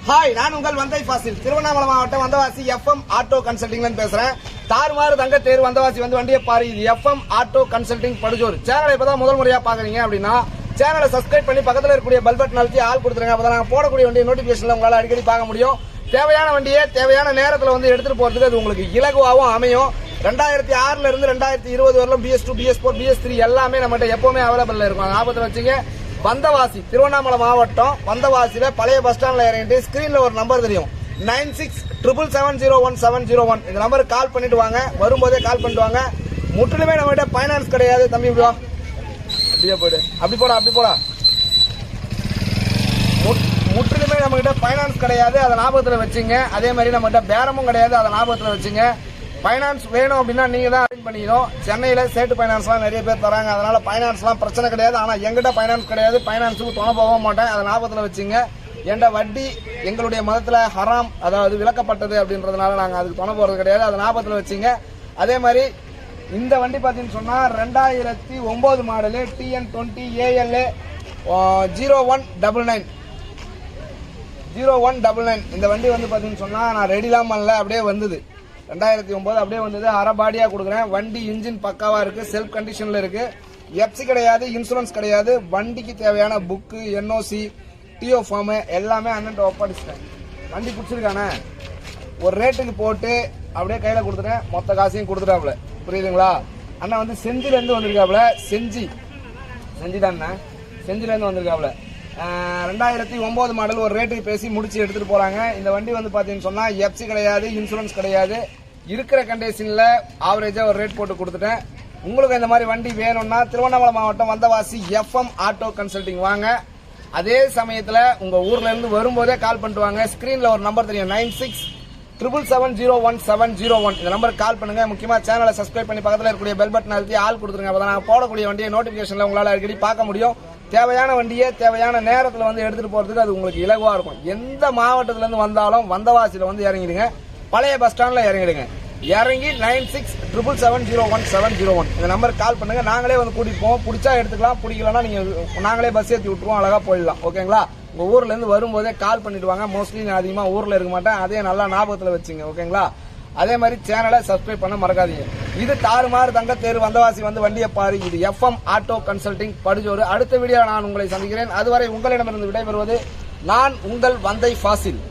Hi, நான் உங்கள் வந்தை ஃபாசில். திருவண்ணாமலை மாவட்டம் வந்தவாசி எஃப்எம் ஆட்டோ கன்சல்டிங்ல பேசுறேன். தாறுமாறு தங்க தேர் வந்தவாசி வந்து வண்டியை பாரு. இது எஃப்எம் ஆட்டோ கன்சல்டிங் படுஜோர். சேனலை இப்பதான் முதல் முறையா பாக்குறீங்க அப்படின்னா சேனலை சப்ஸ்கிரைப் பண்ணி பக்கத்தில் இருக்கக்கூடிய பெல் பட்டன் அழுத்தி ஆள் கொடுத்துருங்க. அப்பதான் நாங்க போடக்கூடிய வண்டியை நோட்டிபிகேஷன்ல உங்களால அடிக்கடி பார்க்க முடியும். தேவையான வண்டியை தேவையான நேரத்தில் வந்து எடுத்துட்டு போறதுக்கு அது உங்களுக்கு இலகுவாகவும் அமையும். 2006ல இருந்து 2020 வரலும் BS2, BS4, BS3 எல்லாமே நம்மகிட்ட எப்பவுமே அவைலபிள் இருக்கும். ஞாபகத்தில் வச்சுங்க. வந்தவாசி திருவண்ணாமலை மாவட்டம் வந்தவாசியில பழைய பஸ் ஸ்டாண்ட்ல இறங்கிட்டு ஸ்கிரீன்ல ஒரு நம்பர் தெரியும் 96770701. இந்த நம்பருக்கு கால் பண்ணிட்டு வாங்க. வரும்போதே கால் பண்ணிட்டு வாங்க. முற்றிலுமே நம்மகிட்ட பைனான்ஸ் கிடையாது. தம்பி இப்படிவா, அப்படியே போயிடு, அப்படி போடா. முற்றிலுமே நம்மகிட்ட பைனான்ஸ் கிடையாது, அதை ஞாபகத்தில் வச்சுங்க. அதே மாதிரி நம்மகிட்ட பேரமும் கிடையாது, அதை ஞாபகத்தில் வச்சுங்க. பைனான்ஸ் வேணும் அப்படின்னா நீங்க தான் அரேஞ்ச் பண்ணிக்கணும். சென்னையில ஸ்டேட் பைனான்ஸ்லாம் நிறைய பேர் தராங்க. அதனால பைனான்ஸ்லாம் பிரச்சனை கிடையாது. ஆனா எங்கிட்ட பைனான்ஸ் கிடையாது. பைனான்ஸுக்கு துணை போக மாட்டேன். அதை ஞாபகத்தில் வச்சுங்க. என்ற வட்டி எங்களுடைய மதத்துல ஹராம், அதாவது விலக்கப்பட்டது அப்படின்றதுனால நாங்க அதுக்கு துணை போறது கிடையாது. அதை ஞாபகத்தில் வச்சுங்க. அதே மாதிரி இந்த வண்டி பாத்தீங்கன்னு சொன்னா 2009 மாடலு TN20 ALA 0199. இந்த வண்டி வந்து பாத்தீங்கன்னு சொன்னா நான் ரெடிலாம் பண்ணல, அப்படியே வந்தது. 2009 அப்படியே வந்தது. அரைபாடியா கொடுக்குறேன். வண்டி இன்ஜின் பக்காவா இருக்கு, செல்ஃப் கண்டிஷன்ல இருக்கு. எஃப்சி கிடையாது, இன்சூரன்ஸ் கிடையாது. வண்டிக்கு தேவையான புக்கு, NOC, TO ஃபார்ம் எல்லாமே அண்ணன் ஒப்படைச்சிட்டேன். வண்டி பிடிச்சிருக்கானே ஒரு ரேட்டுக்கு போட்டு அப்படியே கையில கொடுத்துட்டேன். மொத்த காசையும் கொடுத்துட்டாப்ல. புரியுதுங்களா? அண்ணா வந்து செஞ்சில இருந்து வந்திருக்காப்ல. செஞ்சி தான் செஞ்சில இருந்து வந்திருக்காப்ல. 2009 மாடல் ஒரு ரேட்டுக்கு பேசி முடிச்சு எடுத்துட்டு போறாங்க. இந்த வண்டி வந்து பாத்தீங்கன்னு சொன்னா எஃப்சி கிடையாது, இன்சூரன்ஸ் கிடையாது. இருக்கிற கண்டிஷன்ல ஆவரேஜா ஒரு ரேட் போட்டு கொடுத்துட்டேன். உங்களுக்கு இந்த மாதிரி வண்டி வேணும்னா திருவண்ணாமலை மாவட்டம் வந்தவாசி எஃப்எம் ஆட்டோ கன்சல்டிங் வாங்க. அதே சமயத்துல உங்க ஊர்ல இருந்து வரும்போதே கால் பண்ணிட்டு வாங்க. ஸ்கிரீன்ல ஒரு நம்பர் தெரியும் 96770701. இந்த நம்பருக்கு கால் பண்ணுங்க. முக்கியமா சேனலை சப்ஸ்கிரைப் பண்ணி பக்கத்தில் இருக்கக்கூடிய பெல் பட்டன் அழுத்தி ஆள் கொடுத்துருங்க. அப்பதான் நாங்க போடக்கூடிய வண்டியை நோட்டிபிகேஷன்ல உங்களால அடிக்கடி பார்க்க முடியும். தேவையான வண்டியை தேவையான நேரத்தில் வந்து எடுத்துட்டு போறதுக்கு அது உங்களுக்கு இலகுவா இருக்கும். எந்த மாவட்டத்துல இருந்து வந்தாலும் வந்தவாசியில வந்து இறங்கிடுங்க. பழைய பஸ் ஸ்டாண்ட்ல இறங்கிடுங்க. இறங்கி 96770701 இந்த நம்பருக்கு கால் பண்ணுங்க. நாங்களே வந்து கூட்டிட்டு போவோம். பிடிச்சா எடுத்துக்கலாம், பிடிக்கலன்னா நீங்க நாங்களே பஸ் ஏற்றி விட்டுருவோம். அழகா போயிடலாம். ஓகேங்களா? உங்க ஊர்ல இருந்து வரும்போதே கால் பண்ணிட்டு வாங்க. மோஸ்ட்லி நான் அதிகமா ஊர்ல இருக்க மாட்டேன். அதே நல்லா ஞாபகத்துல வச்சுங்க. ஓகேங்களா? அதே மாதிரி சேனலை சப்ஸ்கிரைப் பண்ண மறக்காதீங்க. இது தாறுமாறு தங்க தேர் வந்தவாசி வந்து வண்டியை பாரு. இது எஃப்எம் ஆட்டோ கன்சல்டிங் படுஜோறு. அடுத்த வீடியோ நான் உங்களை சந்திக்கிறேன். அதுவரை உங்களிடமிருந்து விடைபெறுவது நான் உங்கள் வந்தை ஃபாசில்.